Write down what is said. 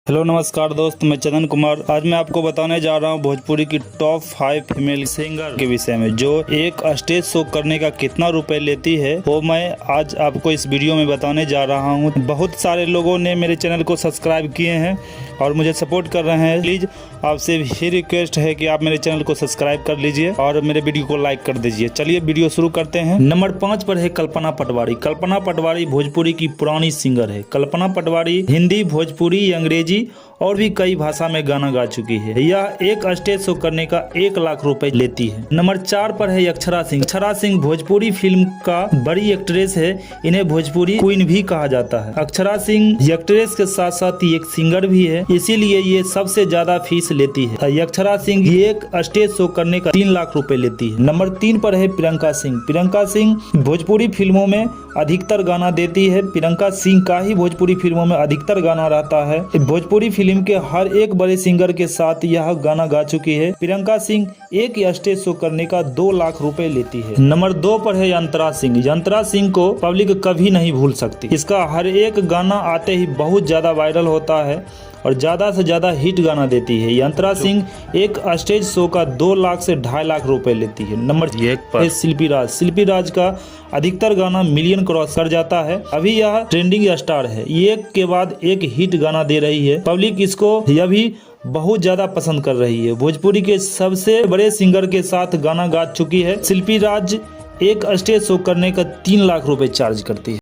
Hello नमस्कार दोस्त, मैं चंदन कुमार। आज मैं आपको बताने जा रहा हूं भोजपुरी की टॉप 5 फीमेल सिंगर के विषय में, जो एक स्टेज शो करने का कितना रुपए लेती है वो मैं आज आपको इस वीडियो में बताने जा रहा हूं। बहुत सारे लोगों ने मेरे चैनल को सब्सक्राइब किए हैं और मुझे सपोर्ट कर रहे हैं। प्लीज आपसे भी रिक्वेस्ट है कि आप मेरे चैनल को सब्सक्राइब कर लीजिए और मेरे वीडियो को लाइक कर दीजिए। चलिए वीडियो शुरू करते हैं। नंबर 5 पर है कल्पना पटवारी। कल्पना पटवारी भोजपुरी की पुरानी सिंगर है। कल्पना पटवारी हिंदी, भोजपुरी, अंग्रेजी और भी कई भाषा में गाना गा चुकी है। यह एक स्टेज शो करने का 1 लाख रुपए लेती है। नंबर 4 पर है अक्षरा सिंह। अक्षरा सिंह भोजपुरी फिल्म का बड़ी एक्ट्रेस है। इन्हें भोजपुरी क्वीन भी कहा जाता है। अक्षरा सिंह एक्ट्रेस के साथ साथ ही एक सिंगर भी है, इसीलिए ये सबसे ज्यादा फीस लेती है। अक्षरा सिंह एक स्टेज शो करने का 3 लाख रुपए लेती है। नंबर 3 पर है प्रियंका सिंह। प्रियंका सिंह भोजपुरी फिल्मों में अधिकतर गाना देती है। प्रियंका सिंह का ही भोजपुरी फिल्मों में अधिकतर गाना रहता है। भोजपुरी फिल्म के हर एक बड़े सिंगर के साथ यह गाना गा चुकी है। प्रियंका सिंह एक स्टेज शो करने का 2 लाख रुपए लेती है। नंबर 2 पर है यंत्रा सिंह। यंत्रा सिंह को पब्लिक कभी नहीं भूल सकती। इसका हर एक गाना आते ही बहुत ज्यादा वायरल होता है और ज्यादा से ज्यादा हिट गाना देती है। यंत्रा सिंह एक स्टेज शो का 2 लाख से 2.5 लाख रुपए लेती है। नंबर 1 पर है शिल्पी राज। शिल्पी राज का अधिकतर गाना मिलियन क्रॉस कर जाता है। अभी यह ट्रेंडिंग स्टार है। एक के बाद एक हिट गाना दे रही है। पब्लिक इसको यह भी बहुत ज्यादा पसंद कर रही है। भोजपुरी के सबसे बड़े सिंगर के साथ गाना गा चुकी है। शिल्पी राज एक स्टेज शो करने का 3 लाख रुपए चार्ज करती है।